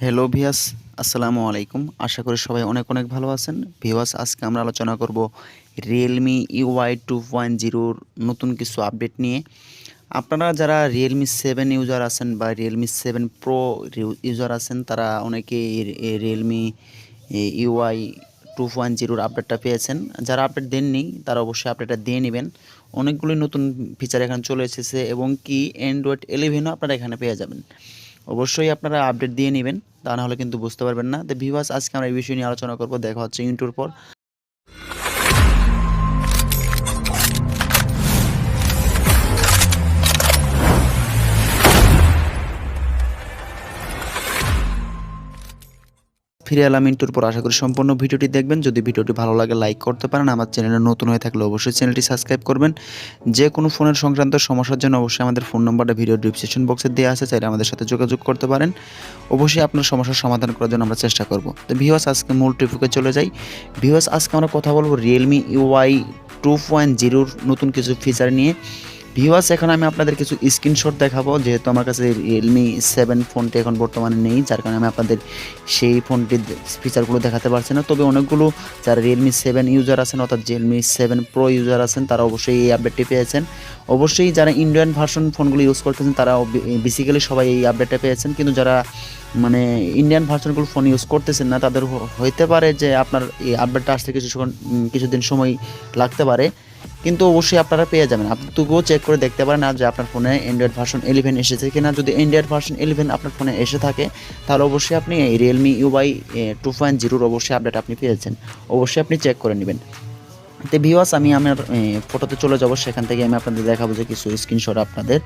Hello ভিয়াস, আসসালামু আলাইকুম। আশা করি সবাই অনেক অনেক ভালো আছেন। ভিউয়ার্স, আজকে আমরা আলোচনা করব Realme UI 2.0 নতুন কিছু আপডেট নিয়ে। আপনারা যারা Realme 7 ইউজার আছেন বা Realme 7 Pro ইউজার আছেন, তারা অনেকেই Realme UI 2.0 আপডেটটা পেয়েছেন। যারা আপডেট দেননি তারা অবশ্যই আপডেটটা দিয়ে নেবেন। অনেকগুলি নতুন ফিচার এখানে চলে এসেছে এবং কি Android 11ও আপনারা এখানে পেয়ে যাবেন। অবশ্যই আপনারা আপডেট দিয়ে নেবেন, তা নাহলে কিন্তু বুঝতে পারবেন না। তো ভিউয়ার্স, আজকে আমরা এই বিষয় নিয়ে আলোচনা করব। দেখা হচ্ছে ইন্ট্রোর পর। ফিরে এলাম ইন্ট্রোর পর। আশা করি সম্পূর্ণ ভিডিওটি দেখবেন। যদি ভিডিওটি ভালো লাগে লাইক করতে পারেন। আমার চ্যানেলে নতুন হয়ে থাকলে অবশ্যই চ্যানেলটি সাবস্ক্রাইব করবেন। যে কোনো ফোনের সংক্রান্ত সমস্যার জন্য অবশ্যই আমাদের ফোন নাম্বারটা ভিডিও ডিসক্রিপশন বক্সে দেওয়া আছে, চাইলে আমাদের সাথে যোগাযোগ করতে পারেন। অবশ্যই আপনার সমস্যার সমাধান করার জন্য আমরা চেষ্টা করব। তো ভিউয়ার্স, আজকে মূল টপিকে চলে যাই। ভিউয়ার্স, আজকে আমরা কথা বলবো Realme UI 2.0 নতুন কিছু ফিচার নিয়ে। ভিউয়ার্স, এখন আমি আপনাদের কিছু স্ক্রিনশট দেখাবো, যেহেতু আমার কাছে Realme 7 ফোনটি এখন বর্তমানে নেই, যার কারণে আমি আপনাদের সেই ফোনটির ফিচারগুলো দেখাতে পারছি না। তবে অনেকগুলো যারা Realme 7 ইউজার আছেন, অর্থাৎ Realme 7 Pro ইউজার আছেন, তারা অবশ্যই এই আপডেটটি পেয়েছেন। অবশ্যই যারা ইন্ডিয়ান ভার্সন ফোনগুলো ইউজ করতেছেন তারা বেসিক্যালি সবাই এই আপডেটটা পেয়েছেন, কিন্তু যারা ইন্ডিয়ান ভার্সনগুলো ফোন ইউজ করতেছেন না, তাদের হইতে পারে যে আপনার এই আপডেটটা আসতে কিছুদিন সময় লাগতে পারে, কিন্তু অবশ্যই আপনারা পেয়ে যাবেন। আপনি তবুও চেক করে দেখতে পারেন যে আপনার ফোনে অ্যান্ড্রয়েড ভার্সন 11 এসেছে কিনা। যদি অ্যান্ড্রয়েড ভার্সন 11 আপনার ফোনে এসে থাকে, তাহলে অবশ্যই আপনি এই Realme UI 2.0 অবশ্যই আপডেট আপনি পেয়েছেন। অবশ্যই আপনি চেক করে নেবেন। তো ভিউয়ার্স, আমি আমার ফটোতে চলে যাব, সেখান থেকে আমি আপনাদের দেখাবো যে কিছু স্ক্রিনশট আপনাদের।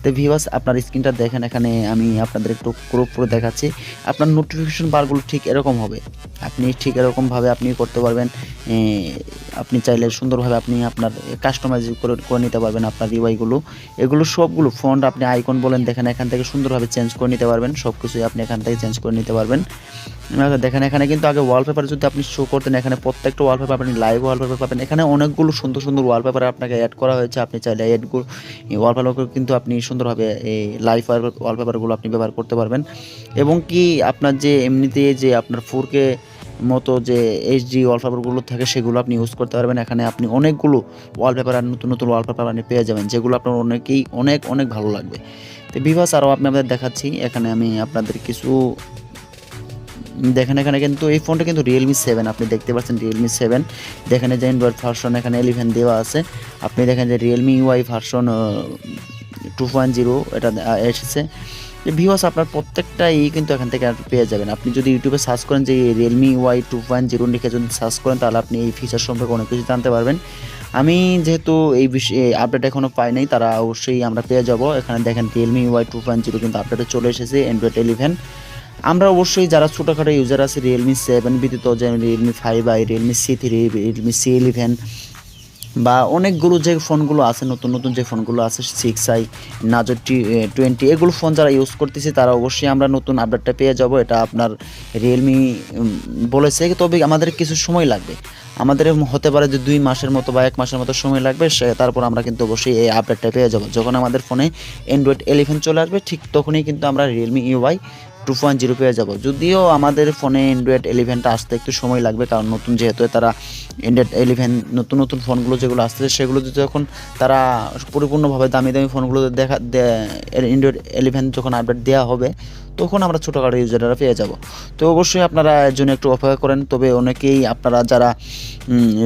তো ভিউয়ার্স, আপনার স্ক্রিনটা দেখেন, এখানে আমি আপনাদের একটু ক্রপ করে দেখাচ্ছি। আপনার নোটিফিকেশন বারগুলো ঠিক এরকম হবে, আপনি ঠিক এরকমভাবে আপনি করতে পারবেন। আপনি চাইলে সুন্দরভাবে আপনি আপনার কাস্টমাইজ করে নিতে পারবেন আপনার ইউআইগুলো। এগুলো সবগুলো ফন্ট আপনি আইকন বলেন, দেখেন এখান থেকে সুন্দরভাবে চেঞ্জ করে নিতে পারবেন। সব কিছুই আপনি এখান থেকে চেঞ্জ করে নিতে পারবেন। দেখেন, এখানে কিন্তু আগে ওয়ালপেপার যদি আপনি শো করতেন, এখানে প্রত্যেকটা ওয়ালপেপার আপনি লাইভ ওয়ালপেপার পাবেন। এখানে অনেকগুলো সুন্দর সুন্দর ওয়ালপেপার আপনাকে অ্যাড করা হয়েছে। আপনি চাইলে ওয়ালপেপার কিন্তু আপনি সুন্দরভাবে এই লাইভ ওয়ালপেপারগুলো আপনি ব্যবহার করতে পারবেন। এবং কি আপনার যে এমনিতে যে আপনার 4K মতো যে এইচডি ওয়ালপেপারগুলো থাকে, সেগুলো আপনি ইউজ করতে পারবেন। এখানে আপনি অনেকগুলো ওয়ালপেপার আর নতুন নতুন ওয়ালপেপার আপনি পেয়ে যাবেন, যেগুলো আপনার অনেক অনেক ভালো লাগবে। তো ভিউয়ার্স, আরও আপনাদের দেখাচ্ছি। এখানে আমি আপনাদের কিছু দেখেন, এখানে কিন্তু এই ফোনটা কিন্তু Realme 7, আপনি দেখতে পাচ্ছেন Realme 7। দেখেন যে অ্যান্ড্রয়েড ভার্সন এখানে 11 দেওয়া আছে। আপনি দেখেন যে Realme UI ভার্সন 2.0 এটা এসেছে। ভিউয়ার্স, আপনার প্রত্যেকটা কিন্তু এখান থেকে পেয়ে যাবেন। আপনি যদি ইউটিউবে সার্চ করেন যে Realme UI 2.0 লিখে যদি সার্চ করেন, তাহলে আপনি এই ফিচার সম্পর্কে অনেক কিছু জানতে পারবেন। আমি যেহেতু এই বিষয়ে আপডেট এখনও পাই নাই, তারা অবশ্যই আমরা পেয়ে যাব। এখানে দেখেন Realme UI 2.0 কিন্তু আপডেটে চলে এসেছে অ্যান্ড্রয়েড 11। আমরা অবশ্যই যারা ছোটোখাটো ইউজার আছে Realme 7 ব্যতীত, যে Realme 5 বা Realme C3, Realme C11 বা অনেকগুলো যে ফোনগুলো আছে, নতুন নতুন যে ফোনগুলো আছে 6i, Nazo 20, এগুলো ফোন যারা ইউজ করতেছে, তারা অবশ্যই আমরা নতুন আপডেটটা পেয়ে যাব। এটা আপনার Realme বলেছে, তবে আমাদের কিছু সময় লাগবে। আমাদের হতে পারে যে 2 মাসের মতো বা 1 মাসের মতো সময় লাগবে, তারপর আমরা কিন্তু অবশ্যই এই আপডেটটা পেয়ে যাব। যখন আমাদের ফোনে অ্যান্ড্রয়েড 11 চলে আসবে, ঠিক তখনই কিন্তু আমরা Realme UI 2.0 পেয়ে যাব। যদিও আমাদের ফোনে অ্যান্ড্রয়েড 11টা আসতে একটু সময় লাগবে, কারণ নতুন যেহেতু তারা অ্যান্ড্রয়েড 11 নতুন নতুন ফোনগুলো যেগুলো আসতেছে, সেগুলো যখন তারা পরিপূর্ণভাবে দামি দামি ফোনগুলো অ্যান্ড্রয়েড 11 যখন আপডেট দেওয়া হবে, তখন আমরা ছোটোখাটো ইউজাররা পেয়ে যাব। তো অবশ্যই আপনারা এর জন্য একটু অপেক্ষা করেন। তবে অনেকেই আপনারা যারা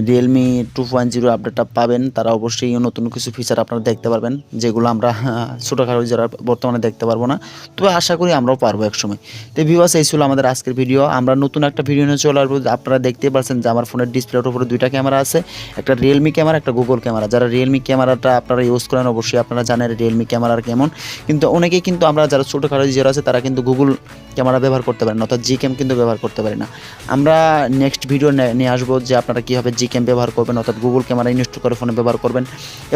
Realme 2.0 আপডেটটা পাবেন, তারা অবশ্যই নতুন কিছু ফিচার আপনারা দেখতে পারবেন, যেগুলো আমরা ছোটোখাটো ইউজাররা বর্তমানে দেখতে পারবো না। তবে আশা করি আমরাও পারবো একসময়। তো ভিউয়ার্স, এই ছিল আমাদের আজকের ভিডিও। আমরা নতুন একটা ভিডিও নিয়ে চলে আসবো। আপনারা দেখতেই পাচ্ছেন যে আমার ফোনের ডিসপ্লের উপরে 2টা ক্যামেরা আছে, একটা Realme ক্যামেরা, একটা গুগল ক্যামেরা। যারা Realme ক্যামেরাটা আপনারা ইউজ করেন, অবশ্যই আপনারা জানেন Realme ক্যামেরার কেমন। কিন্তু অনেকেই কিন্তু আমরা যারা ছোটোখাটো ইউজার আছে, তারা কিন্তু গুগল ক্যামেরা ব্যবহার করতে পারেন, অর্থাৎ Gcam কিন্তু ব্যবহার করতে পারি না। আমরা নেক্সট ভিডিও নিয়ে আসবো যে আপনারা কীভাবে Gcam ব্যবহার করবেন, অর্থাৎ গুগল ক্যামেরা ইনস্টল করে ফোনে ব্যবহার করবেন,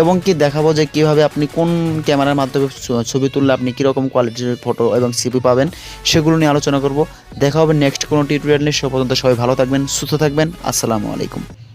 এবং কি দেখাবো যে কীভাবে আপনি কোন ক্যামেরার মাধ্যমে ছবি তুললে আপনি কীরকম কোয়ালিটির ফটো এবং সিপি পাবেন, সেগুলো নিয়ে আলোচনা করব। দেখা হবে নেক্সট কোনো টিউটোরিয়াল নিয়ে। সে পর্যন্ত সবাই ভালো থাকবেন, সুস্থ থাকবেন। আসসালামু আলাইকুম।